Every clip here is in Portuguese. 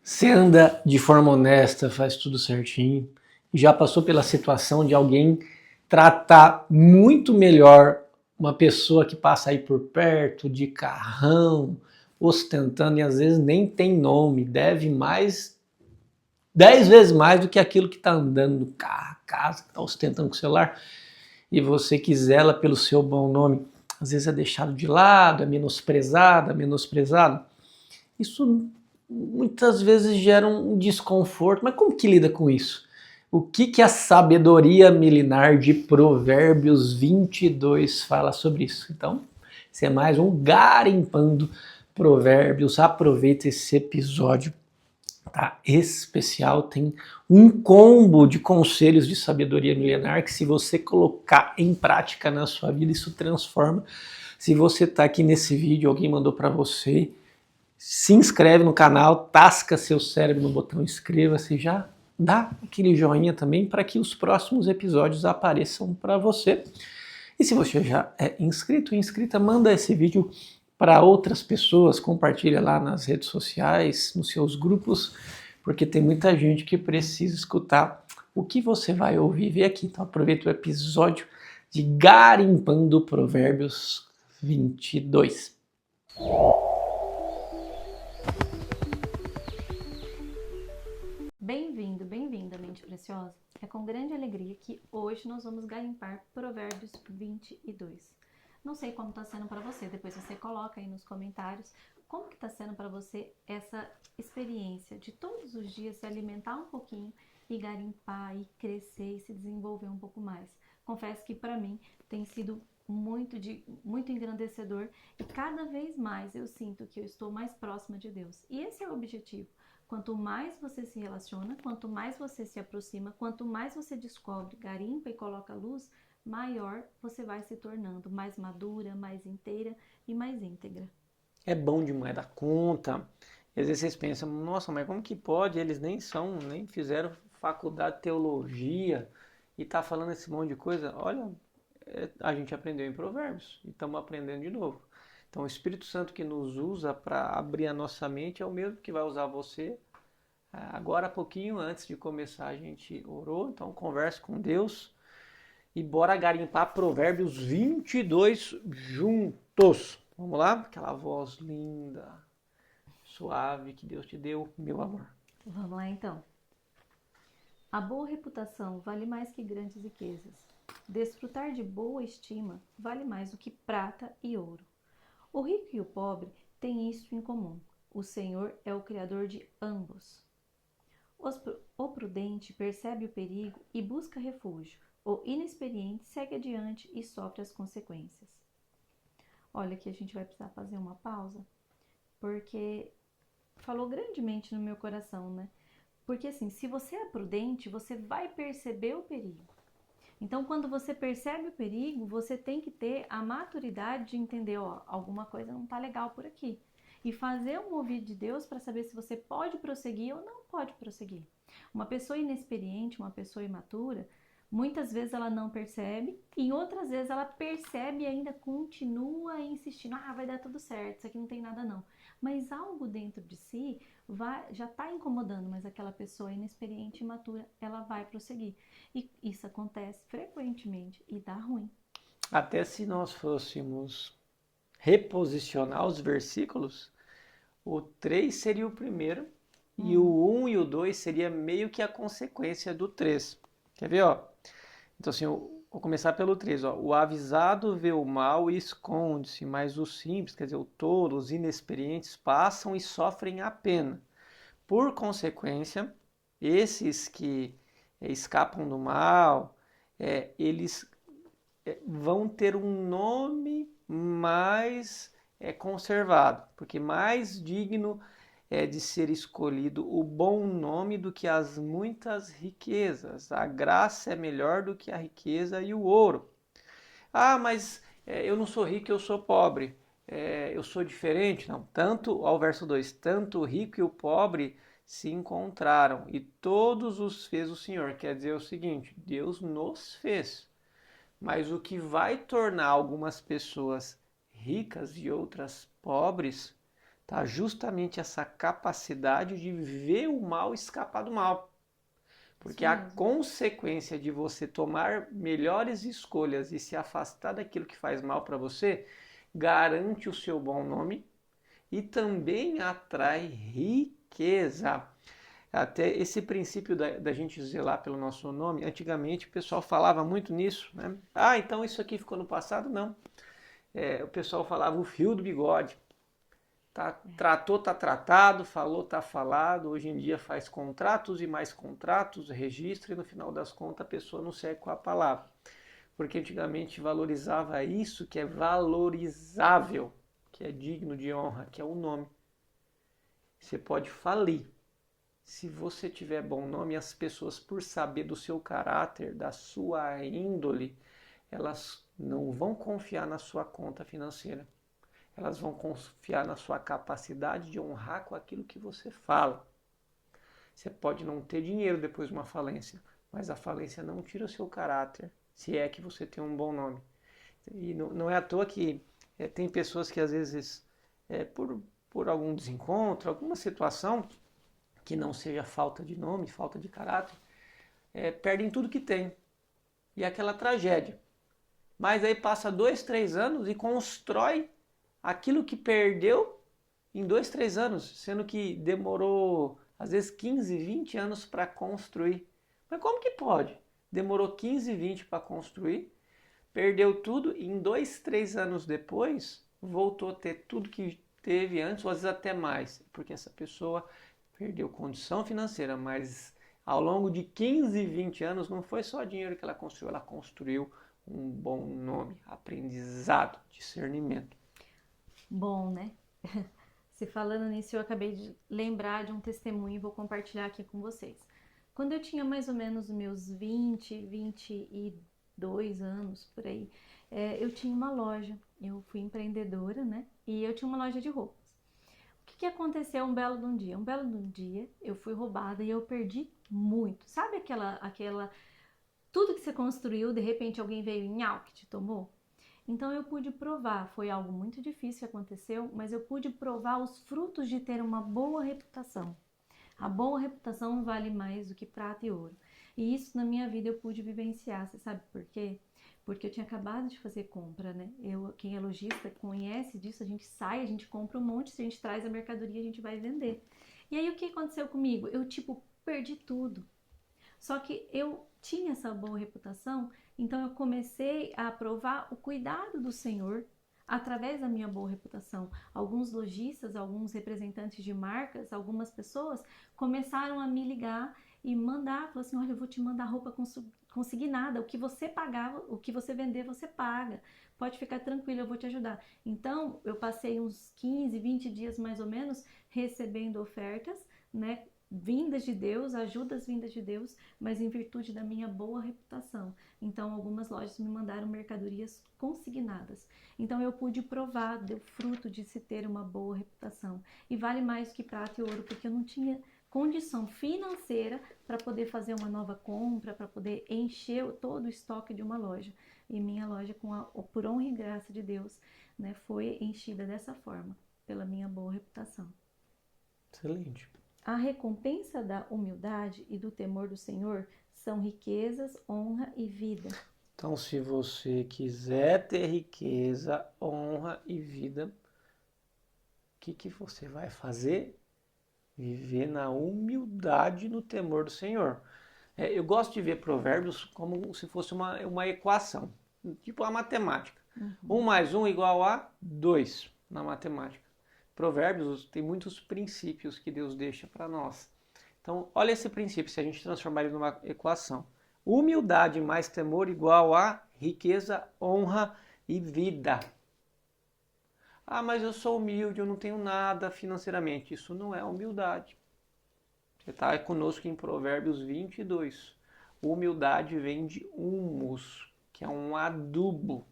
Você anda de forma honesta, faz tudo certinho, já passou pela situação de alguém tratar muito melhor uma pessoa que passa aí por perto, de carrão, ostentando e às vezes nem tem nome, deve mais, 10 vezes mais do que aquilo que está andando no carro, casa, que está ostentando com o celular, e você que zela pelo seu bom nome, às vezes é deixado de lado, é menosprezado. Isso muitas vezes gera um desconforto, mas como que lida com isso? O que a sabedoria milenar de Provérbios 22 fala sobre isso? Então, esse é mais um Garimpando Provérbios. Aproveita esse episódio, tá especial, tem um combo de conselhos de sabedoria milenar que, se você colocar em prática na sua vida, isso transforma. Se você está aqui nesse vídeo, alguém mandou para você, se inscreve no canal, tasca seu cérebro no botão inscreva-se, já dá aquele joinha também para que os próximos episódios apareçam para você. E se você já é inscrito ou inscrita, manda esse vídeo para outras pessoas, compartilha lá nas redes sociais, nos seus grupos, porque tem muita gente que precisa escutar o que você vai ouvir e ver aqui. Então aproveita o episódio de Garimpando Provérbios 22. Bem-vindo, bem-vinda, mente preciosa. É com grande alegria que hoje nós vamos garimpar Provérbios 22. Não sei como está sendo para você, depois você coloca aí nos comentários como que está sendo para você essa experiência de todos os dias se alimentar um pouquinho e garimpar e crescer e se desenvolver um pouco mais. Confesso que para mim tem sido muito engrandecedor e cada vez mais eu sinto que eu estou mais próxima de Deus. E esse é o objetivo. Quanto mais você se relaciona, quanto mais você se aproxima, quanto mais você descobre, garimpa e coloca luz, maior você vai se tornando, mais madura, mais inteira e mais íntegra. É bom demais da conta. E às vezes vocês pensam, nossa, mas como que pode? Eles nem fizeram faculdade de teologia e tá falando esse monte de coisa. Olha, a gente aprendeu em Provérbios e estamos aprendendo de novo. Então, o Espírito Santo que nos usa para abrir a nossa mente é o mesmo que vai usar você. Agora, há pouquinho antes de começar, a gente orou, então converse com Deus e bora garimpar Provérbios 22 juntos. Vamos lá? Aquela voz linda, suave que Deus te deu, meu amor. Vamos lá então. A boa reputação vale mais que grandes riquezas. Desfrutar de boa estima vale mais do que prata e ouro. O rico e o pobre têm isto em comum: o Senhor é o Criador de ambos. O prudente percebe o perigo e busca refúgio. O inexperiente segue adiante e sofre as consequências. Olha, que a gente vai precisar fazer uma pausa, porque falou grandemente no meu coração, né? Porque assim, se você é prudente, você vai perceber o perigo. Então, quando você percebe o perigo, você tem que ter a maturidade de entender, ó, alguma coisa não tá legal por aqui. E fazer um movido de Deus para saber se você pode prosseguir ou não pode prosseguir. Uma pessoa inexperiente, uma pessoa imatura, muitas vezes ela não percebe e outras vezes ela percebe e ainda continua insistindo, vai dar tudo certo, isso aqui não tem nada não. Mas algo dentro de si já está incomodando, mas aquela pessoa inexperiente e imatura, ela vai prosseguir. E isso acontece frequentemente e dá ruim. Até se nós fôssemos reposicionar os versículos, o 3 seria o primeiro e o 1 e o 2 seria meio que a consequência do 3. Quer ver, ó? Então assim, vou começar pelo 3, ó. O avisado vê o mal e esconde-se, mas os simples, quer dizer, o tolo, os inexperientes, passam e sofrem a pena. Por consequência, esses que escapam do mal, eles vão ter um nome mais conservado, porque mais digno é de ser escolhido o bom nome do que as muitas riquezas. A graça é melhor do que a riqueza e o ouro. Mas eu não sou rico, eu sou pobre. Eu sou diferente? Não. Tanto, ao verso 2, tanto o rico e o pobre se encontraram e todos os fez o Senhor. Quer dizer o seguinte, Deus nos fez. Mas o que vai tornar algumas pessoas ricas e outras pobres tá? Justamente essa capacidade de ver o mal e escapar do mal. Porque a consequência de você tomar melhores escolhas e se afastar daquilo que faz mal para você, garante o seu bom nome e também atrai riqueza. Até esse princípio da gente zelar pelo nosso nome, antigamente o pessoal falava muito nisso, né? Ah, então isso aqui ficou no passado? Não. O pessoal falava o fio do bigode. Tratou, tá tratado, falou, tá falado. Hoje em dia faz contratos e mais contratos, registra e no final das contas a pessoa não segue com a palavra. Porque antigamente valorizava isso que é valorizável, que é digno de honra, que é o nome. Você pode falir. Se você tiver bom nome, as pessoas, por saber do seu caráter, da sua índole, elas não vão confiar na sua conta financeira. Elas vão confiar na sua capacidade de honrar com aquilo que você fala. Você pode não ter dinheiro depois de uma falência, mas a falência não tira o seu caráter, se é que você tem um bom nome. E não é à toa que tem pessoas que às vezes, por algum desencontro, alguma situação, que não seja falta de nome, falta de caráter, perdem tudo que tem. E é aquela tragédia. Mas aí passa 2, 3 anos e constrói aquilo que perdeu em 2, 3 anos, sendo que demorou às vezes 15, 20 anos para construir. Mas como que pode? Demorou 15, 20 para construir, perdeu tudo e em 2, 3 anos depois voltou a ter tudo que teve antes, ou às vezes até mais, porque essa pessoa perdeu condição financeira, mas ao longo de 15, 20 anos não foi só dinheiro que ela construiu um bom nome, aprendizado, discernimento. Bom, né? Se falando nisso, eu acabei de lembrar de um testemunho e vou compartilhar aqui com vocês. Quando eu tinha mais ou menos meus 22 anos, por aí, eu tinha uma loja. Eu fui empreendedora, né? E eu tinha uma loja de roupas. O que aconteceu um belo de um dia? Um belo de um dia, eu fui roubada e eu perdi muito. Sabe aquela... Tudo que você construiu, de repente alguém veio em algo que te tomou? Então eu pude provar, foi algo muito difícil que aconteceu, mas eu pude provar os frutos de ter uma boa reputação. A boa reputação vale mais do que prata e ouro. E isso na minha vida eu pude vivenciar, você sabe por quê? Porque eu tinha acabado de fazer compra, né? Quem é lojista conhece disso, a gente sai, a gente compra um monte, se a gente traz a mercadoria, a gente vai vender. E aí o que aconteceu comigo? Eu perdi tudo. Só que eu tinha essa boa reputação, então eu comecei a provar o cuidado do Senhor através da minha boa reputação. Alguns lojistas, alguns representantes de marcas, algumas pessoas começaram a me ligar e mandar, falou assim, olha, eu vou te mandar roupa consignada, o que você pagava, o que você vender, você paga. Pode ficar tranquilo, eu vou te ajudar. Então, eu passei uns 15, 20 dias mais ou menos recebendo ofertas, né? Vindas de Deus, ajudas vindas de Deus, mas em virtude da minha boa reputação. Então, algumas lojas me mandaram mercadorias consignadas. Então, eu pude provar, deu fruto de se ter uma boa reputação. E vale mais que prata e ouro, porque eu não tinha condição financeira para poder fazer uma nova compra, para poder encher todo o estoque de uma loja. E minha loja, por honra e graça de Deus, né, foi enchida dessa forma, pela minha boa reputação. Excelente. A recompensa da humildade e do temor do Senhor são riquezas, honra e vida. Então, se você quiser ter riqueza, honra e vida, o que você vai fazer? Viver na humildade, no temor do Senhor. Eu gosto de ver provérbios como se fosse uma equação, tipo a matemática. 1 mais 1 igual a 2 na matemática. Provérbios tem muitos princípios que Deus deixa para nós. Então, olha esse princípio, se a gente transformar ele numa equação. Humildade mais temor igual a riqueza, honra e vida. Ah, mas eu sou humilde, eu não tenho nada financeiramente. Isso não é humildade. Você está conosco em Provérbios 22. Humildade vem de humus, que é um adubo.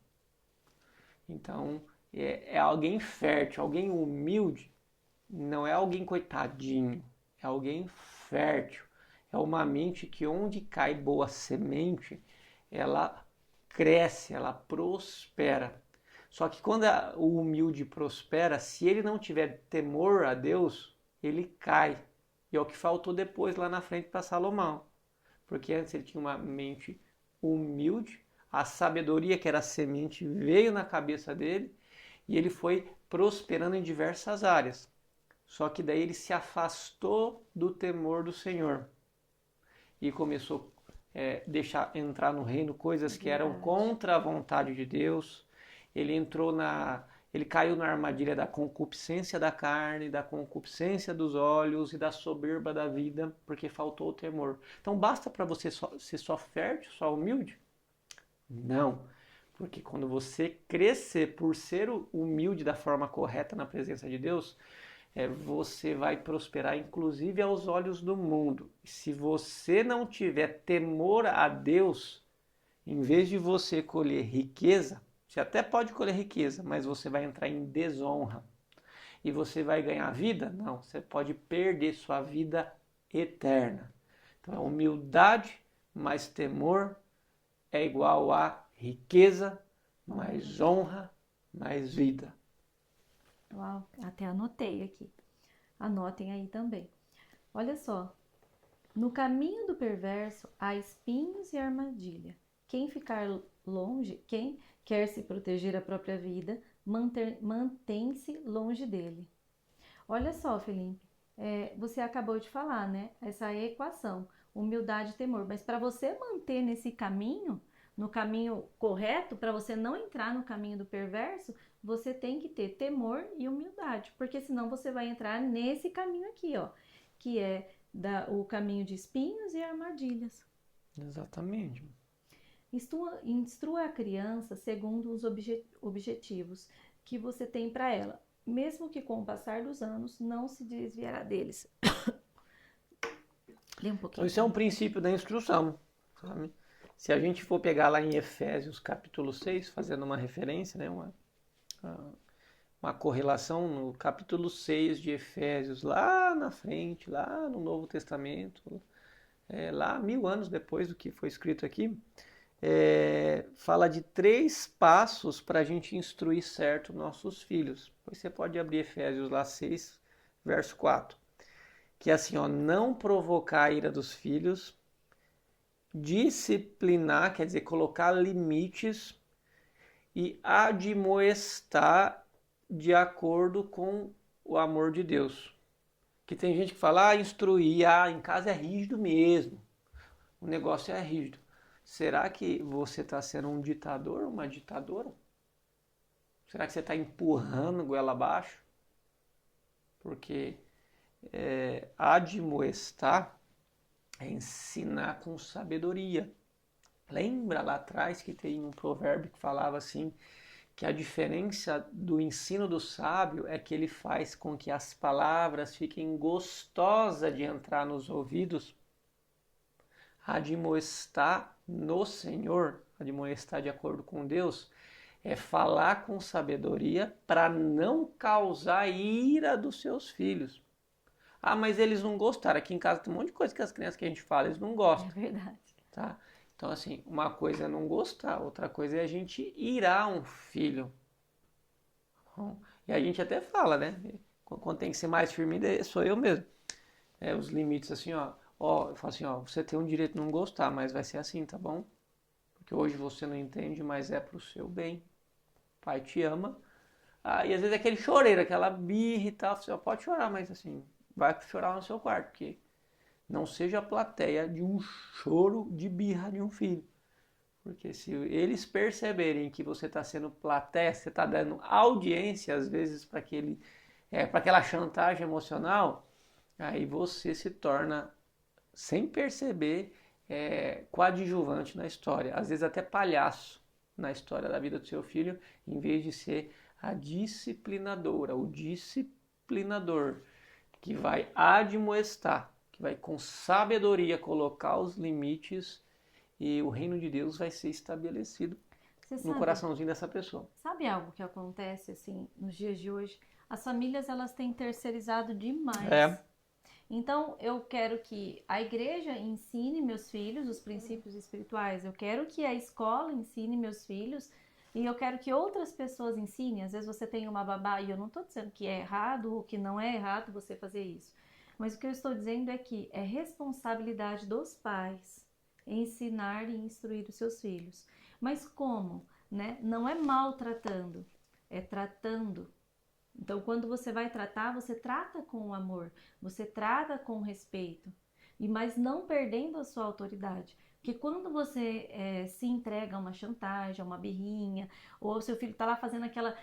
Então, é alguém fértil, alguém humilde, não é alguém coitadinho, é alguém fértil. É uma mente que onde cai boa semente, ela cresce, ela prospera. Só que quando o humilde prospera, se ele não tiver temor a Deus, ele cai. E é o que faltou depois lá na frente para Salomão. Porque antes ele tinha uma mente humilde, a sabedoria que era a semente veio na cabeça dele e ele foi prosperando em diversas áreas. Só que daí ele se afastou do temor do Senhor e começou a deixar entrar no reino coisas que eram contra a vontade de Deus. Ele caiu na armadilha da concupiscência da carne, da concupiscência dos olhos e da soberba da vida, porque faltou o temor. Então basta para você ser só fértil, só humilde? Não, porque quando você crescer por ser humilde da forma correta na presença de Deus, você vai prosperar inclusive aos olhos do mundo. Se você não tiver temor a Deus, em vez de você colher riqueza, você até pode colher riqueza, mas você vai entrar em desonra. E você vai ganhar vida? Não, você pode perder sua vida eterna. Então, a humildade mais temor é igual a riqueza mais honra mais vida. Uau, até anotei aqui. Anotem aí também. Olha só. No caminho do perverso há espinhos e armadilha. Quem ficar longe, quem quer se proteger a própria vida, mantém-se longe dele. Olha só, Felipe, você acabou de falar, né? Essa equação, humildade e temor. Mas para você manter nesse caminho, no caminho correto, para você não entrar no caminho do perverso, você tem que ter temor e humildade. Porque senão você vai entrar nesse caminho aqui, ó, que é o caminho de espinhos e armadilhas. Exatamente. Instrua a criança segundo os objetivos que você tem para ela, mesmo que com o passar dos anos não se desviará deles. Lê um pouquinho. Então isso é um princípio da instrução, sabe? Se a gente for pegar lá em Efésios capítulo 6, fazendo uma referência, né, uma correlação no capítulo 6 de Efésios, lá na frente, lá no Novo Testamento, lá 1000 anos depois do que foi escrito aqui, fala de 3 passos para a gente instruir certo nossos filhos. Depois você pode abrir Efésios lá 6, verso 4. Que é assim, ó, não provocar a ira dos filhos, disciplinar, quer dizer, colocar limites e admoestar de acordo com o amor de Deus. Que tem gente que fala, instruir, em casa é rígido mesmo. O negócio é rígido. Será que você está sendo um ditador, uma ditadora? Será que você está empurrando goela abaixo? Porque admoestar é ensinar com sabedoria. Lembra lá atrás que tem um provérbio que falava assim, que a diferença do ensino do sábio é que ele faz com que as palavras fiquem gostosas de entrar nos ouvidos. Admoestar no Senhor, admoestar de acordo com Deus, é falar com sabedoria para não causar ira dos seus filhos. Mas eles não gostaram. Aqui em casa tem um monte de coisa que as crianças que a gente fala, eles não gostam. É verdade. Tá? Então, assim, uma coisa é não gostar, outra coisa é a gente irar um filho. E a gente até fala, né? Quando tem que ser mais firme, sou eu mesmo. Os limites, assim, ó. Eu falo assim, você tem um direito de não gostar, mas vai ser assim, tá bom? Porque hoje você não entende, mas é pro seu bem. O pai te ama. E às vezes é aquele choreiro, aquela birra e tal. Você pode chorar, mas assim, vai chorar no seu quarto, porque não seja a plateia de um choro de birra de um filho. Porque se eles perceberem que você está sendo plateia, você está dando audiência, às vezes, para aquela chantagem emocional, aí você se torna, sem perceber, coadjuvante na história. Às vezes até palhaço na história da vida do seu filho, em vez de ser a disciplinadora, o disciplinador, que vai admoestar, que vai com sabedoria colocar os limites e o reino de Deus vai ser estabelecido no coraçãozinho dessa pessoa. Sabe algo que acontece assim nos dias de hoje? As famílias elas têm terceirizado demais. Então eu quero que a igreja ensine meus filhos os princípios espirituais. Eu quero que a escola ensine meus filhos e eu quero que outras pessoas ensinem. Às vezes você tem uma babá, e eu não estou dizendo que é errado ou que não é errado você fazer isso. Mas o que eu estou dizendo é que é responsabilidade dos pais ensinar e instruir os seus filhos. Mas como? Né? Não é maltratando, é tratando. Então, quando você vai tratar, você trata com amor, você trata com respeito, mas não perdendo a sua autoridade. Porque quando você se entrega a uma chantagem, a uma birrinha, ou o seu filho está lá fazendo aquela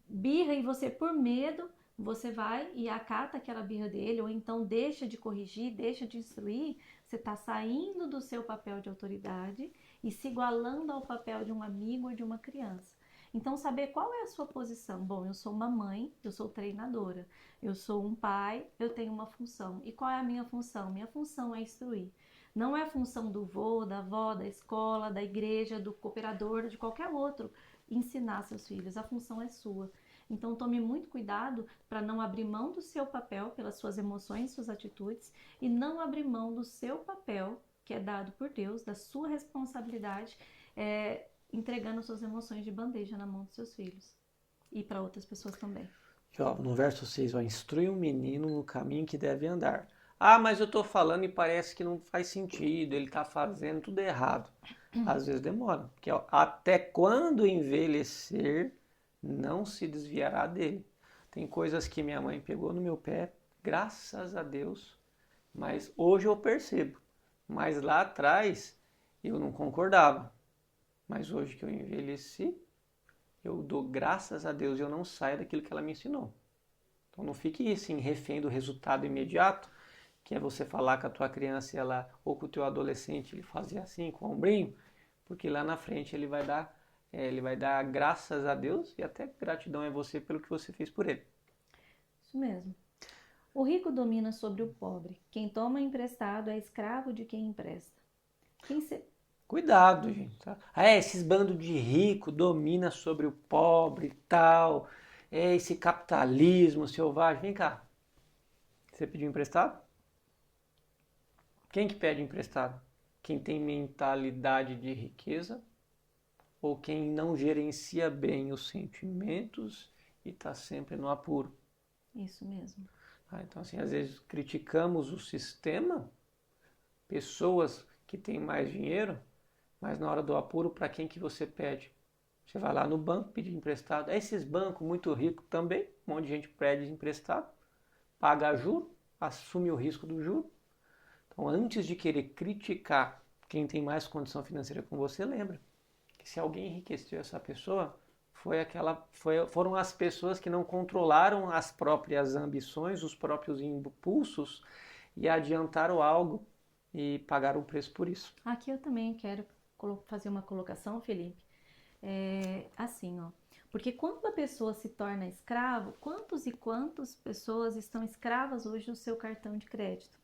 birra e você, por medo, você vai e acata aquela birra dele, ou então deixa de corrigir, deixa de instruir, você está saindo do seu papel de autoridade e se igualando ao papel de um amigo ou de uma criança. Então, saber qual é a sua posição. Bom, eu sou uma mãe, eu sou treinadora. Eu sou um pai, eu tenho uma função. E qual é a minha função? Minha função é instruir. Não é a função do vô, da avó, da escola, da igreja, do cooperador, de qualquer outro ensinar seus filhos. A função é sua. Então, tome muito cuidado para não abrir mão do seu papel pelas suas emoções, suas atitudes, e não abrir mão do seu papel, que é dado por Deus, da sua responsabilidade, entregando suas emoções de bandeja na mão dos seus filhos e para outras pessoas também. Ó, no verso 6, ó, instrui um menino no caminho que deve andar. Ah, mas eu estou falando e parece que não faz sentido, ele está fazendo tudo errado. Às vezes demora, porque ó, até quando envelhecer, não se desviará dele. Tem coisas que minha mãe pegou no meu pé, graças a Deus, mas hoje eu percebo. Mas lá atrás eu não concordava. Mas hoje que eu envelheci, eu dou graças a Deus e eu não saio daquilo que ela me ensinou. Então não fique assim, refém do resultado imediato, que é você falar com a tua criança ela, ou com o teu adolescente, ele fazer assim com o ombrinho, porque lá na frente ele vai dar graças a Deus e até gratidão a você pelo que você fez por ele. Isso mesmo. O rico domina sobre o pobre. Quem toma emprestado é escravo de quem empresta. Cuidado, gente. Tá? Esses bandos de rico domina sobre o pobre e tal. Esse capitalismo selvagem. Vem cá. Você pediu emprestado? Quem que pede emprestado? Quem tem mentalidade de riqueza ou quem não gerencia bem os sentimentos e está sempre no apuro? Isso mesmo. Então, assim, às vezes criticamos o sistema, pessoas que têm mais dinheiro, mas na hora do apuro, para quem que você pede? Você vai lá no banco pedir emprestado. Esses bancos muito ricos também, um monte de gente pede emprestado, paga juro, assume o risco do juro. Então, antes de querer criticar quem tem mais condição financeira com você, lembra que se alguém enriqueceu essa pessoa, foram as pessoas que não controlaram as próprias ambições, os próprios impulsos e adiantaram algo e pagaram o preço por isso. Aqui eu também quero fazer uma colocação, Felipe. Assim, ó. Porque quando a pessoa se torna escravo, quantos e quantas pessoas estão escravas hoje do seu cartão de crédito?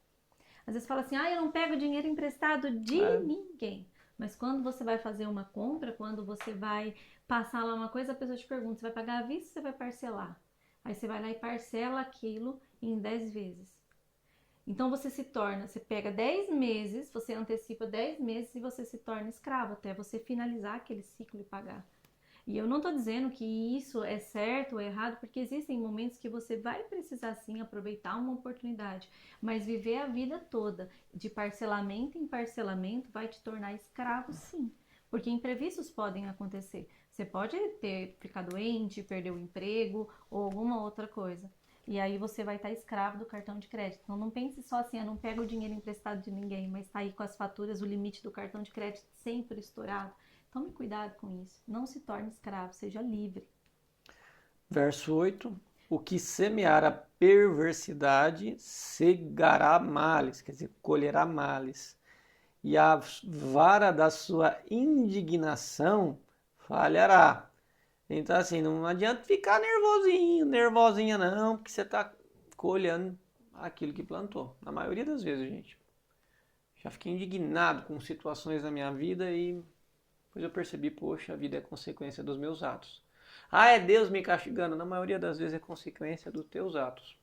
Às vezes fala assim, eu não pego dinheiro emprestado de ninguém. Mas quando você vai fazer uma compra, quando você vai passar lá uma coisa, a pessoa te pergunta, você vai pagar à vista ou você vai parcelar? Aí você vai lá e parcela aquilo em 10 vezes. Então você pega 10 meses, você antecipa 10 meses e você se torna escravo até você finalizar aquele ciclo e pagar. E eu não estou dizendo que isso é certo ou errado, porque existem momentos que você vai precisar sim aproveitar uma oportunidade, mas viver a vida toda de parcelamento em parcelamento vai te tornar escravo sim, porque imprevistos podem acontecer. Você pode ficar doente, perder o emprego ou alguma outra coisa. E aí você vai estar escravo do cartão de crédito. Então não pense só assim, não pega o dinheiro emprestado de ninguém, mas está aí com as faturas, o limite do cartão de crédito sempre estourado. Tome cuidado com isso. Não se torne escravo, seja livre. Verso 8. O que semear a perversidade cegará males, quer dizer, colherá males. E a vara da sua indignação falhará. Então, assim, não adianta ficar nervosinha não, porque você está colhendo aquilo que plantou. Na maioria das vezes, gente. Já fiquei indignado com situações da minha vida e depois eu percebi, poxa, a vida é consequência dos meus atos. É Deus me castigando. Na maioria das vezes é consequência dos teus atos.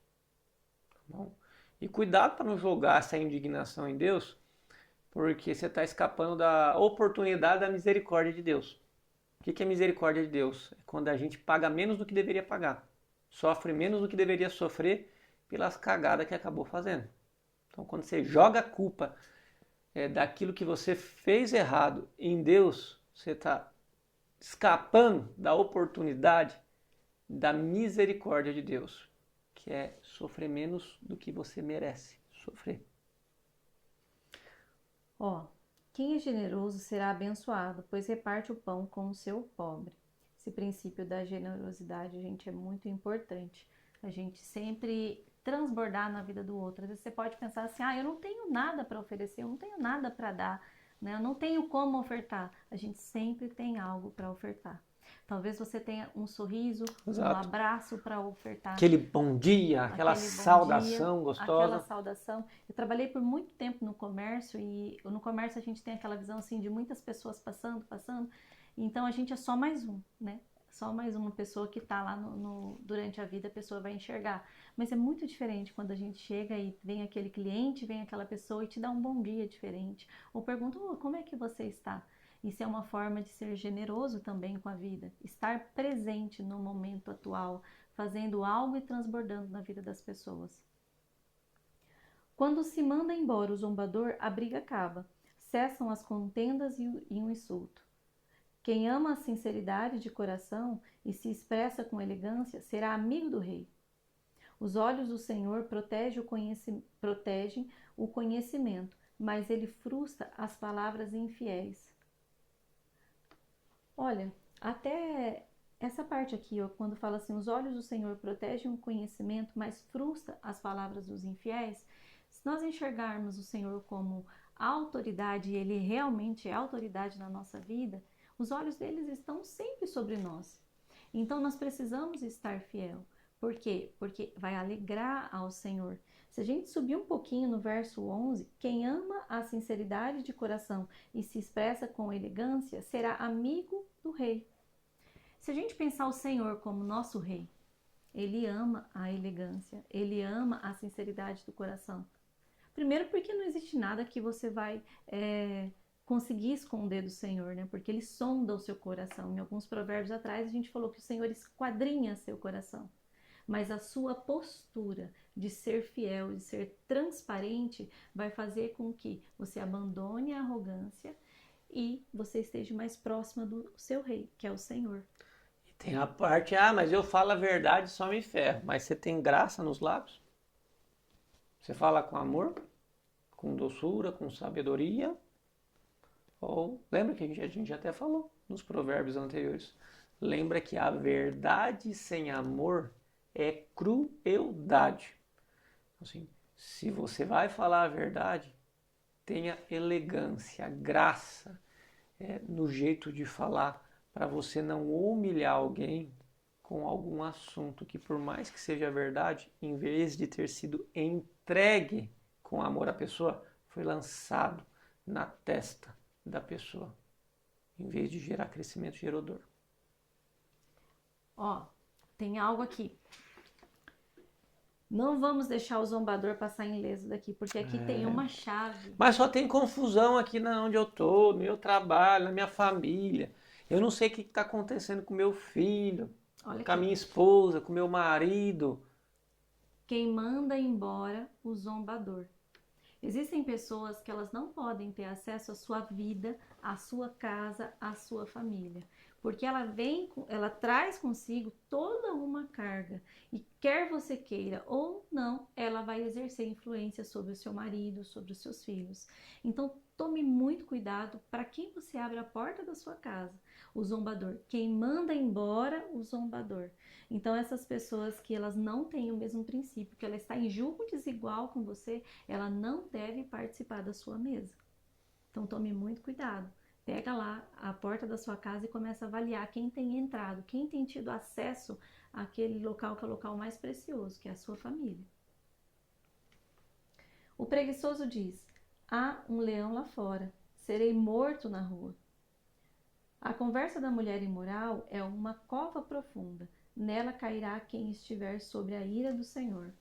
Tá bom? E cuidado para não jogar essa indignação em Deus, porque você está escapando da oportunidade da misericórdia de Deus. que é misericórdia de Deus? É quando a gente paga menos do que deveria pagar, sofre menos do que deveria sofrer pelas cagadas que acabou fazendo. Então, quando você joga a culpa daquilo que você fez errado em Deus, você está escapando da oportunidade da misericórdia de Deus, que é sofrer menos do que você merece sofrer. Ó, quem é generoso será abençoado, pois reparte o pão com o seu pobre. Esse princípio da generosidade, gente, é muito importante. A gente sempre transbordar na vida do outro. Às vezes você pode pensar assim, eu não tenho nada para oferecer, eu não tenho nada para dar, né? Eu não tenho como ofertar. A gente sempre tem algo para ofertar. Talvez você tenha um sorriso, Exato. Um abraço para ofertar. Aquele bom dia, aquela saudação gostosa. Aquela saudação. Eu trabalhei por muito tempo no comércio e no comércio a gente tem aquela visão assim de muitas pessoas passando. Então a gente é só mais um, né? Só mais uma pessoa que está lá durante a vida, a pessoa vai enxergar. Mas é muito diferente quando a gente chega e vem aquele cliente, vem aquela pessoa e te dá um bom dia diferente. Ou pergunta, como é que você está? Isso é uma forma de ser generoso também com a vida. Estar presente no momento atual, fazendo algo e transbordando na vida das pessoas. Quando se manda embora o zombador, a briga acaba. Cessam as contendas e o insulto. Quem ama a sinceridade de coração e se expressa com elegância será amigo do rei. Os olhos do Senhor protegem o conhecimento, mas ele frustra as palavras infiéis. Olha, até essa parte aqui, ó, quando fala assim, os olhos do Senhor protegem o conhecimento, mas frustra as palavras dos infiéis. Se nós enxergarmos o Senhor como autoridade, e ele realmente é autoridade na nossa vida, os olhos deles estão sempre sobre nós. Então nós precisamos estar fiel. Por quê? Porque vai alegrar ao Senhor. Se a gente subir um pouquinho no verso 11, quem ama a sinceridade de coração e se expressa com elegância será amigo do rei. Se a gente pensar o Senhor como nosso rei, ele ama a elegância, ele ama a sinceridade do coração. Primeiro porque não existe nada que você vai conseguir esconder do Senhor, né? Porque ele sonda o seu coração. Em alguns provérbios atrás a gente falou que o Senhor esquadrinha seu coração. Mas a sua postura de ser fiel, de ser transparente, vai fazer com que você abandone a arrogância e você esteja mais próxima do seu rei, que é o Senhor. E tem a parte, mas eu falo a verdade, só me ferro. Mas você tem graça nos lábios? Você fala com amor, com doçura, com sabedoria? Ou lembra que a gente até falou nos provérbios anteriores? Lembra que a verdade sem amor é crueldade. Assim, se você vai falar a verdade, tenha elegância, graça no jeito de falar, para você não humilhar alguém com algum assunto que, por mais que seja verdade, em vez de ter sido entregue com amor à pessoa, foi lançado na testa da pessoa. Em vez de gerar crescimento, gerou dor. Ó, tem algo aqui. Não vamos deixar o zombador passar ileso daqui, porque aqui tem uma chave. Mas só tem confusão aqui onde eu tô, no meu trabalho, na minha família. Eu não sei o que está acontecendo com meu filho, com a minha esposa, com meu marido. Quem manda embora o zombador. Existem pessoas que elas não podem ter acesso à sua vida, à sua casa, à sua família, porque ela traz consigo toda uma carga e quer você queira ou não, ela vai exercer influência sobre o seu marido, sobre os seus filhos. Então tome muito cuidado para quem você abre a porta da sua casa. O zombador, quem manda embora o zombador. Então essas pessoas que elas não têm o mesmo princípio, que ela está em julgo desigual com você, ela não deve participar da sua mesa. Então tome muito cuidado. Pega lá a porta da sua casa e começa a avaliar quem tem entrado, quem tem tido acesso àquele local que é o local mais precioso, que é a sua família. O preguiçoso diz: há um leão lá fora, serei morto na rua. A conversa da mulher imoral é uma cova profunda, nela cairá quem estiver sobre a ira do Senhor.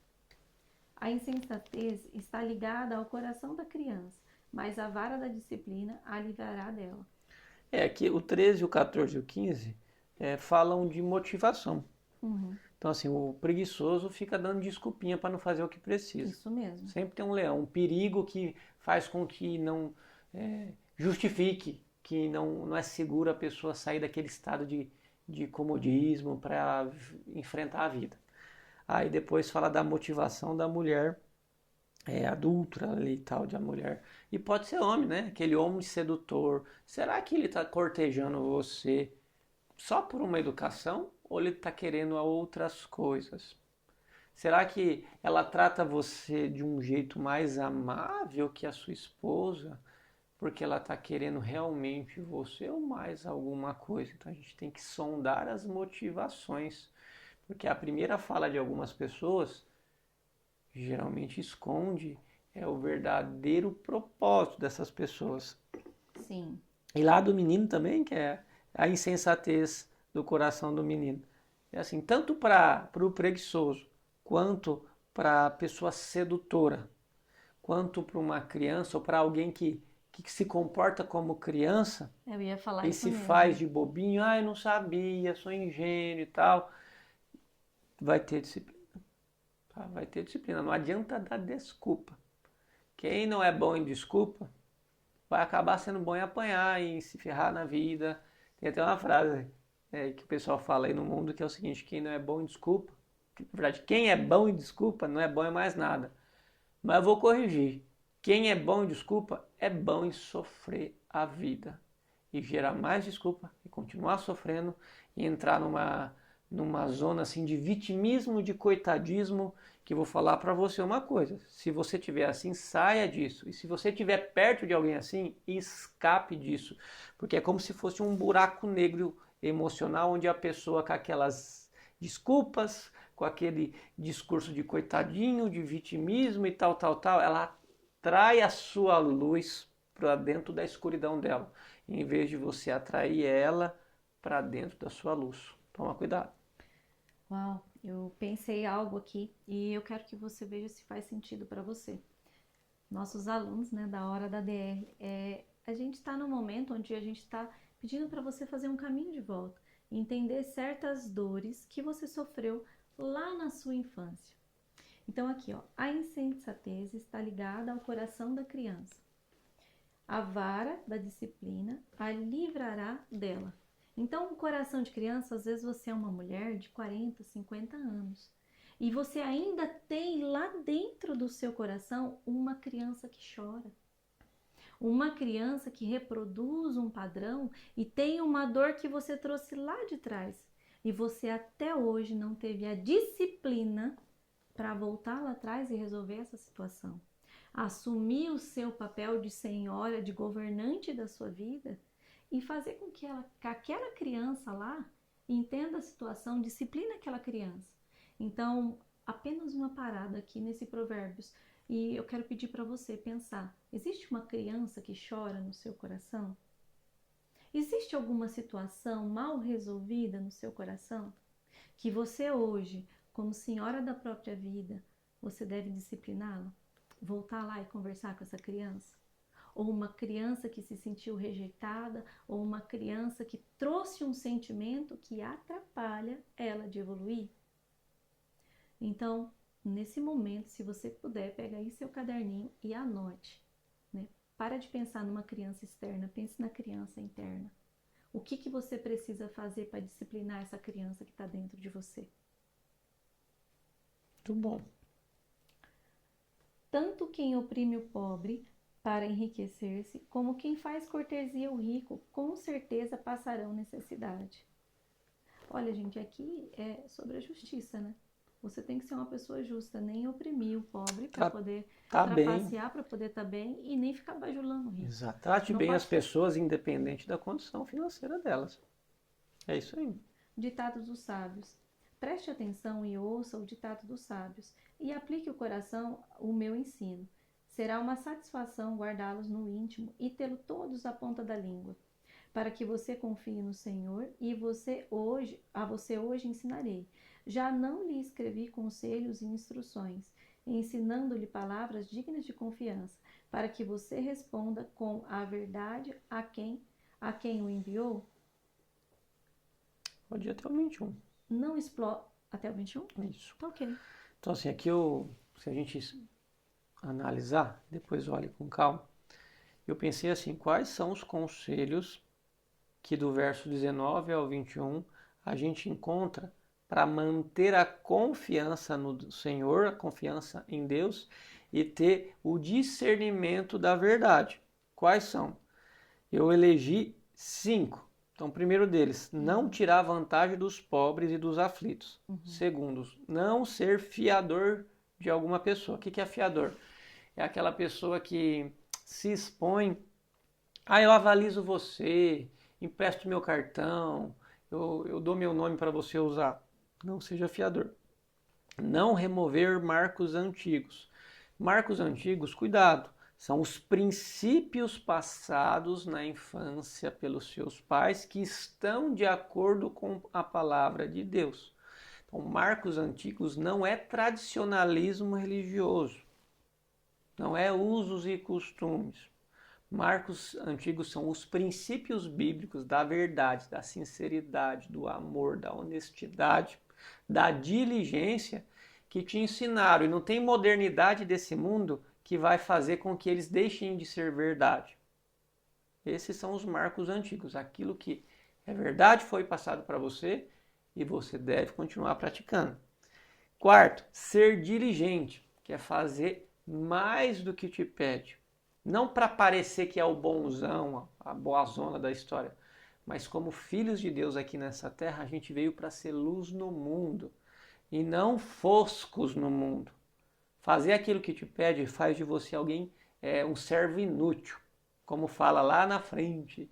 A insensatez está ligada ao coração da criança, mas a vara da disciplina a livrará dela. É que o 13, o 14 e o 15 falam de motivação. Uhum, Então, assim, o preguiçoso fica dando desculpinha para não fazer o que precisa. isso mesmo. Sempre tem um leão, um perigo que faz com que não justifique, que não é seguro a pessoa sair daquele estado de comodismo para enfrentar a vida. Aí depois fala da motivação da mulher adulta ali e tal, de a mulher. E pode ser homem, né? Aquele homem sedutor. Será que ele está cortejando você só por uma educação ou ele está querendo outras coisas? Será que ela trata você de um jeito mais amável que a sua esposa? Porque ela está querendo realmente você ou mais alguma coisa? Então a gente tem que sondar as motivações. Porque a primeira fala de algumas pessoas geralmente esconde o verdadeiro propósito dessas pessoas. Sim. E lá do menino também, que é a insensatez do coração do menino. É assim, tanto para o preguiçoso, quanto para a pessoa sedutora, quanto para uma criança ou para alguém que se comporta como criança Eu ia falar e isso se faz mesmo. de bobinho, ah, eu não sabia, sou ingênuo e tal, vai ter disciplina. Tá? Vai ter disciplina. Não adianta dar desculpa. Quem não é bom em desculpa vai acabar sendo bom em apanhar, em se ferrar na vida. Tem até uma frase que o pessoal fala aí no mundo que é o seguinte: quem não é bom em desculpa, na verdade, quem é bom em desculpa não é bom em mais nada. Mas eu vou corrigir. Quem é bom em desculpa é bom em sofrer a vida e gerar mais desculpa e continuar sofrendo e entrar numa zona assim de vitimismo, de coitadismo, que eu vou falar para você uma coisa, se você tiver assim, saia disso. E se você estiver perto de alguém assim, escape disso, porque é como se fosse um buraco negro emocional onde a pessoa com aquelas desculpas, com aquele discurso de coitadinho, de vitimismo e tal, tal, tal, ela atrai a sua luz para dentro da escuridão dela, em vez de você atrair ela para dentro da sua luz. Toma cuidado. Uau, eu pensei algo aqui e eu quero que você veja se faz sentido para você. Nossos alunos, né, da hora da DR, a gente está no momento onde a gente está pedindo para você fazer um caminho de volta, entender certas dores que você sofreu lá na sua infância. Então aqui, ó, a insensatez está ligada ao coração da criança. A vara da disciplina a livrará dela. Então, o coração de criança, às vezes você é uma mulher de 40, 50 anos e você ainda tem lá dentro do seu coração uma criança que chora. Uma criança que reproduz um padrão e tem uma dor que você trouxe lá de trás. E você até hoje não teve a disciplina para voltar lá atrás e resolver essa situação. Assumir o seu papel de senhora, de governante da sua vida e fazer com que aquela criança lá entenda a situação, disciplina aquela criança. Então, apenas uma parada aqui nesse Provérbios e eu quero pedir para você pensar: existe uma criança que chora no seu coração? Existe alguma situação mal resolvida no seu coração que você hoje, como senhora da própria vida, você deve discipliná-la? Voltar lá e conversar com essa criança? Ou uma criança que se sentiu rejeitada, ou uma criança que trouxe um sentimento que atrapalha ela de evoluir? Então, nesse momento, se você puder, pega aí seu caderninho e anote, né? Para de pensar numa criança externa, pense na criança interna. O que você precisa fazer para disciplinar essa criança que está dentro de você? Muito bom. Tanto quem oprime o pobre para enriquecer-se, como quem faz cortesia ao rico, com certeza passarão necessidade. Olha, gente, aqui é sobre a justiça, né? Você tem que ser uma pessoa justa, nem oprimir o pobre para poder Tá bem. trapacear, para poder estar bem e nem ficar bajulando o rico. Exato. Trate Não bem pode... as pessoas independente da condição financeira delas. É isso aí. Ditados dos sábios. Preste atenção e ouça o ditado dos sábios e aplique o coração o meu ensino. Será uma satisfação guardá-los no íntimo e tê-los todos à ponta da língua, para que você confie no Senhor e a você hoje ensinarei. Já não lhe escrevi conselhos e instruções, ensinando-lhe palavras dignas de confiança, para que você responda com a verdade a quem o enviou? Pode ir até o 21. Não explore... Até o 21? Isso. Tá ok. Então, assim, aqui se a gente analisar, depois olhe com calma, eu pensei assim, quais são os conselhos que do verso 19 ao 21 a gente encontra para manter a confiança no Senhor, a confiança em Deus e ter o discernimento da verdade. Quais são? Eu elegi 5. Então, primeiro deles, não tirar vantagem dos pobres e dos aflitos. Segundo, não ser fiador de alguma pessoa. O que é fiador? É aquela pessoa que se expõe, eu avalizo você, empresto meu cartão, eu dou meu nome para você usar. Não seja fiador. Não remover marcos antigos. Marcos antigos, cuidado, são os princípios passados na infância pelos seus pais que estão de acordo com a palavra de Deus. Então, marcos antigos não é tradicionalismo religioso, não é usos e costumes. Marcos antigos são os princípios bíblicos da verdade, da sinceridade, do amor, da honestidade, da diligência que te ensinaram. E não tem modernidade desse mundo que vai fazer com que eles deixem de ser verdade. Esses são os marcos antigos. Aquilo que é verdade foi passado para você e você deve continuar praticando. Quarto, ser diligente, que é fazer mais do que te pede. Não para parecer que é o bonzão, a boazona da história, mas como filhos de Deus aqui nessa terra, a gente veio para ser luz no mundo e não foscos no mundo. Fazer aquilo que te pede faz de você alguém, um servo inútil, como fala lá na frente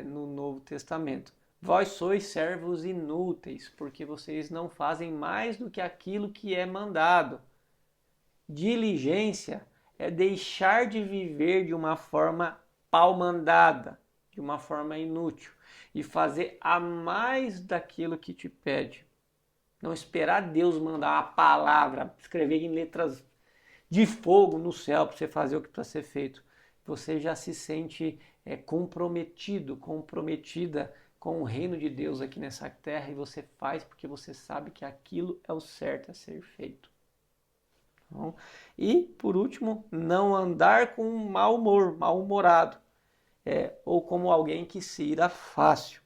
no Novo Testamento. Vós sois servos inúteis, porque vocês não fazem mais do que aquilo que é mandado. Diligência é deixar de viver de uma forma pau-mandada, de uma forma inútil, e fazer a mais daquilo que te pede. Não esperar Deus mandar uma palavra, escrever em letras de fogo no céu para você fazer o que precisa ser feito. Você já se sente comprometido, comprometida com o reino de Deus aqui nessa terra e você faz porque você sabe que aquilo é o certo a ser feito. Então, e, por último, não andar com mau humor, mal-humorado, ou como alguém que se ira fácil.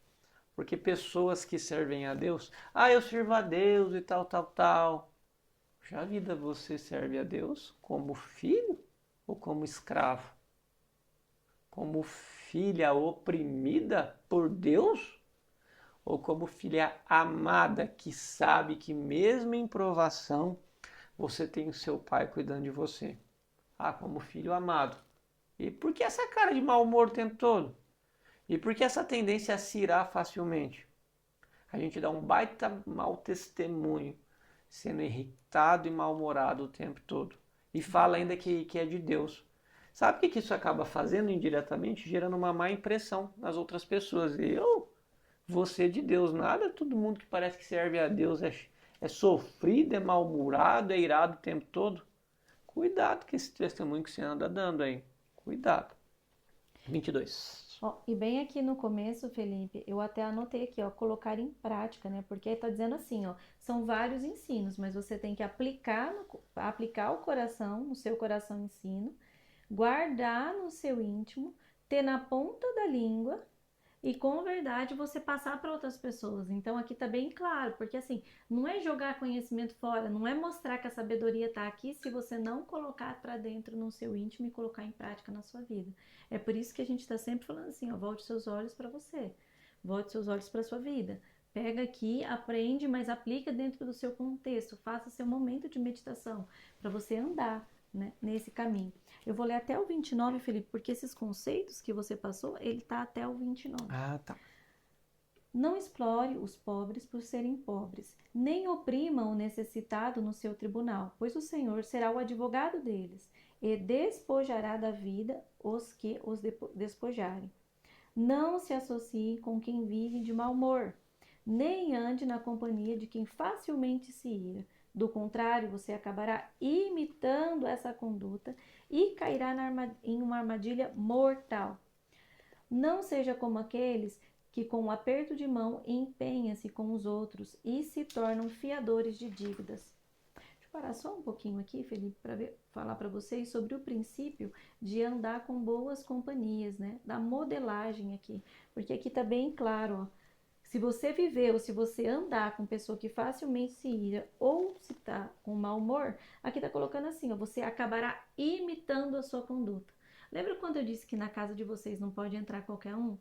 Porque pessoas que servem a Deus, eu sirvo a Deus e tal, tal, tal. Já vida, você serve a Deus como filho ou como escravo? Como filha oprimida por Deus? Ou como filha amada que sabe que mesmo em provação você tem o seu pai cuidando de você? Como filho amado. E por que essa cara de mau humor o tempo todo? E por que essa tendência a se irar facilmente? A gente dá um baita mau testemunho, sendo irritado e mal-humorado o tempo todo. E fala ainda que é de Deus. Sabe o que isso acaba fazendo indiretamente? Gerando uma má impressão nas outras pessoas. Você de Deus, nada, todo mundo que parece que serve a Deus é sofrido, é mal-humorado, é irado o tempo todo. Cuidado com esse testemunho que você anda dando aí. Cuidado. 22. E bem aqui no começo, Felipe, eu até anotei aqui, colocar em prática, né? Porque aí tá dizendo assim, são vários ensinos, mas você tem que aplicar o coração, no seu coração ensino, guardar no seu íntimo, ter na ponta da língua e com verdade você passar para outras pessoas. Então aqui tá bem claro, porque assim, não é jogar conhecimento fora, não é mostrar que a sabedoria tá aqui se você não colocar para dentro no seu íntimo e colocar em prática na sua vida. É por isso que a gente tá sempre falando assim, volte seus olhos para você, volte seus olhos para sua vida. Pega aqui, aprende, mas aplica dentro do seu contexto, faça seu momento de meditação para você andar, né, nesse caminho. Eu vou ler até o 29, Felipe, porque esses conceitos que você passou, ele tá até o 29. Tá. Não explore os pobres por serem pobres, nem oprima o necessitado no seu tribunal, pois o Senhor será o advogado deles e despojará da vida os que os despojarem. Não se associe com quem vive de mau humor, nem ande na companhia de quem facilmente se ira. Do contrário, você acabará imitando essa conduta e cairá em uma armadilha mortal. Não seja como aqueles que com um aperto de mão empenham-se com os outros e se tornam fiadores de dívidas. Deixa eu parar só um pouquinho aqui, Felipe, para falar para vocês sobre o princípio de andar com boas companhias, né? Da modelagem aqui, porque aqui tá bem claro, ó. Se você viver ou se você andar com pessoa que facilmente se ira ou se tá com mau humor, aqui tá colocando assim, ó, você acabará imitando a sua conduta. Lembra quando eu disse que na casa de vocês não pode entrar qualquer um?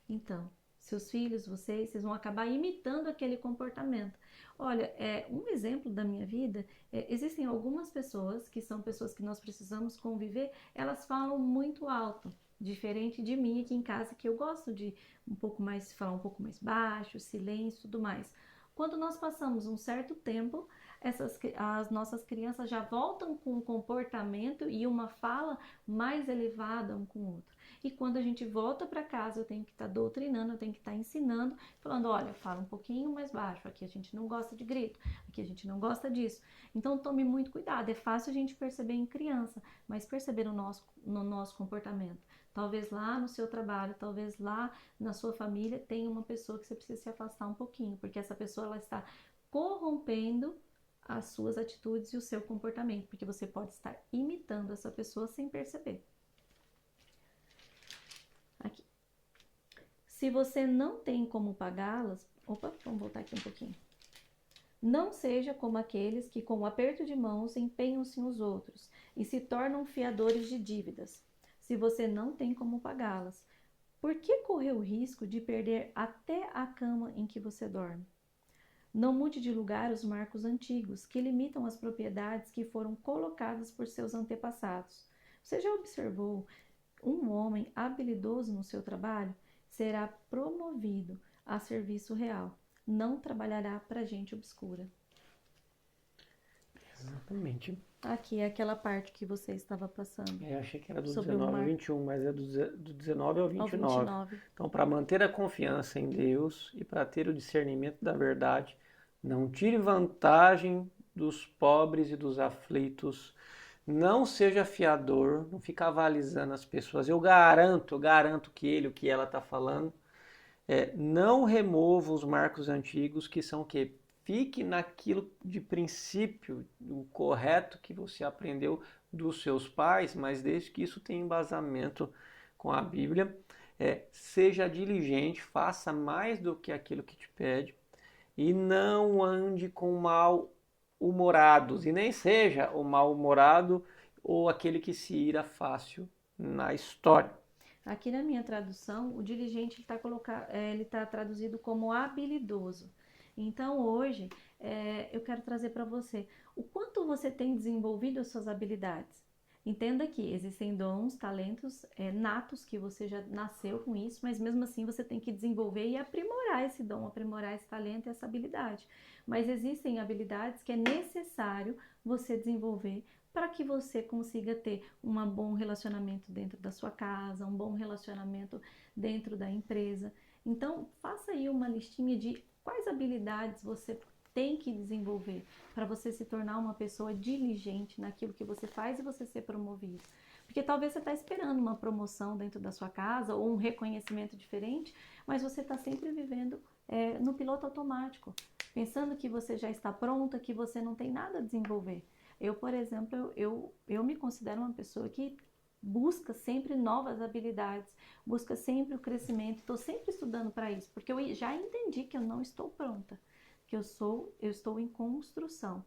Então, seus filhos, vocês vão acabar imitando aquele comportamento. Olha, um exemplo da minha vida, existem algumas pessoas que são pessoas que nós precisamos conviver, elas falam muito alto, diferente de mim aqui em casa, que eu gosto de falar um pouco mais baixo, silêncio e tudo mais. Quando nós passamos um certo tempo, as nossas crianças já voltam com um comportamento e uma fala mais elevada um com o outro. E quando a gente volta para casa, eu tenho que estar doutrinando, eu tenho que estar ensinando, falando, olha, fala um pouquinho mais baixo, aqui a gente não gosta de grito, aqui a gente não gosta disso. Então tome muito cuidado, é fácil a gente perceber em criança, mas perceber no nosso comportamento. Talvez lá no seu trabalho, talvez lá na sua família, tenha uma pessoa que você precisa se afastar um pouquinho, porque essa pessoa ela está corrompendo as suas atitudes e o seu comportamento, porque você pode estar imitando essa pessoa sem perceber. Aqui. Se você não tem como pagá-las, vamos voltar aqui um pouquinho. Não seja como aqueles que com o aperto de mãos empenham-se uns outros e se tornam fiadores de dívidas. Se você não tem como pagá-las, por que correr o risco de perder até a cama em que você dorme? Não mude de lugar os marcos antigos que limitam as propriedades que foram colocadas por seus antepassados. Você já observou? Um homem habilidoso no seu trabalho será promovido a serviço real. Não trabalhará para gente obscura. Exatamente. Aqui é aquela parte que você estava passando. Eu achei que era do Sobre 19 ao 21, mas é do 19 ao 29. Então, para manter a confiança em Deus e para ter o discernimento da verdade, não tire vantagem dos pobres e dos aflitos. Não seja fiador, não fica avalizando as pessoas. Eu garanto que ele, o que ela está falando, não remova os marcos antigos, que são o quê? Fique naquilo de princípio, o correto que você aprendeu dos seus pais, mas desde que isso tenha embasamento com a Bíblia. Seja diligente, faça mais do que aquilo que te pede e não ande com mal-humorados, e nem seja o mal-humorado ou aquele que se ira fácil na história. Aqui na minha tradução, o diligente ele está traduzido como habilidoso. Então hoje eu quero trazer para você o quanto você tem desenvolvido as suas habilidades. Entenda que existem dons, talentos natos que você já nasceu com isso, mas mesmo assim você tem que desenvolver e aprimorar esse dom, aprimorar esse talento e essa habilidade. Mas existem habilidades que é necessário você desenvolver para que você consiga ter um bom relacionamento dentro da sua casa, um bom relacionamento dentro da empresa. Então, faça aí uma listinha de quais habilidades você tem que desenvolver para você se tornar uma pessoa diligente naquilo que você faz e você ser promovido. Porque talvez você está esperando uma promoção dentro da sua casa ou um reconhecimento diferente, mas você está sempre vivendo no piloto automático, pensando que você já está pronta, que você não tem nada a desenvolver. Eu, por exemplo, eu me considero uma pessoa que busca sempre novas habilidades, busca sempre o crescimento, estou sempre estudando para isso, porque eu já entendi que eu não estou pronta, que eu estou em construção.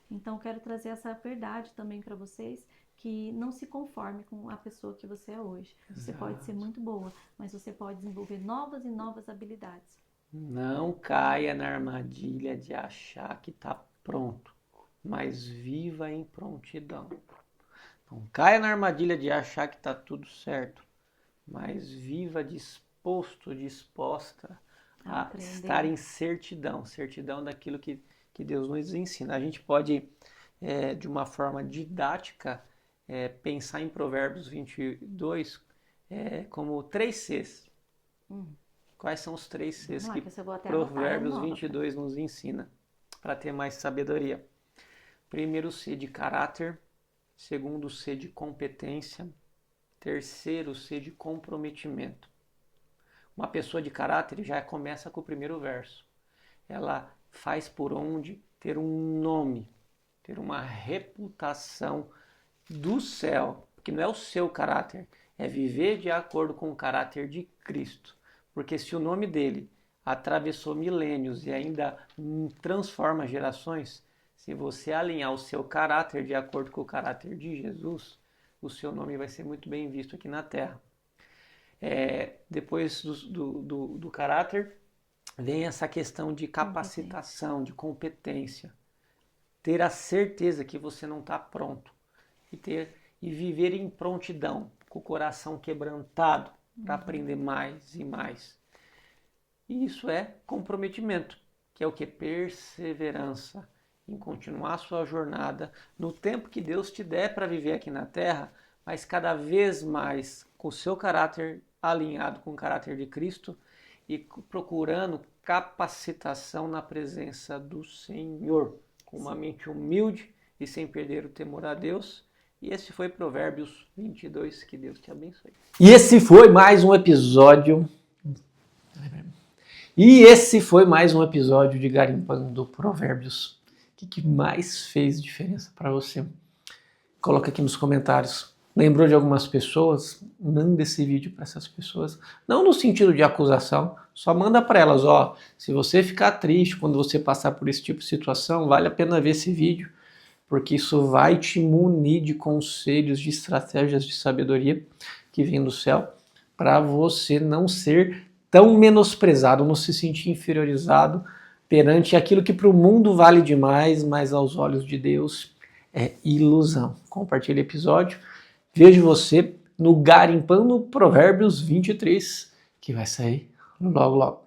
Então, quero trazer essa verdade também para vocês, que não se conforme com a pessoa que você é hoje. Você pode ser muito boa, mas você pode desenvolver novas e novas habilidades. Não caia na armadilha de achar que está pronto, mas viva em prontidão. Não caia na armadilha de achar que está tudo certo, mas viva disposto, disposta a estar em certidão daquilo que Deus nos ensina. A gente pode, de uma forma didática, pensar em Provérbios 22 como 3 Cs. Quais são os 3 Cs que Provérbios 22 nos ensina para ter mais sabedoria? Primeiro, C de caráter. Segundo, C de competência. Terceiro, C de comprometimento. Uma pessoa de caráter já começa com o primeiro verso. Ela faz por onde ter um nome, ter uma reputação do céu, que não é o seu caráter, é viver de acordo com o caráter de Cristo. Porque se o nome dele atravessou milênios e ainda transforma gerações, se você alinhar o seu caráter de acordo com o caráter de Jesus, o seu nome vai ser muito bem visto aqui na Terra. Depois do caráter, vem essa questão de capacitação, de competência. Ter a certeza que você não está pronto. E viver em prontidão, com o coração quebrantado, para aprender mais e mais. E isso é comprometimento, que é o que? Perseverança em continuar a sua jornada no tempo que Deus te der para viver aqui na Terra, mas cada vez mais com o seu caráter alinhado com o caráter de Cristo e procurando capacitação na presença do Senhor, com uma mente humilde e sem perder o temor a Deus. E esse foi Provérbios 22, que Deus te abençoe. E esse foi mais um episódio de Garimpando Provérbios. O que mais fez diferença para você? Coloca aqui nos comentários. Lembrou de algumas pessoas? Manda esse vídeo para essas pessoas. Não no sentido de acusação, só manda para elas, se você ficar triste quando você passar por esse tipo de situação, vale a pena ver esse vídeo, porque isso vai te munir de conselhos, de estratégias de sabedoria que vem do céu, para você não ser tão menosprezado, não se sentir inferiorizado perante aquilo que para o mundo vale demais, mas aos olhos de Deus é ilusão. Compartilhe o episódio. Vejo você no Garimpando Provérbios 23, que vai sair logo logo.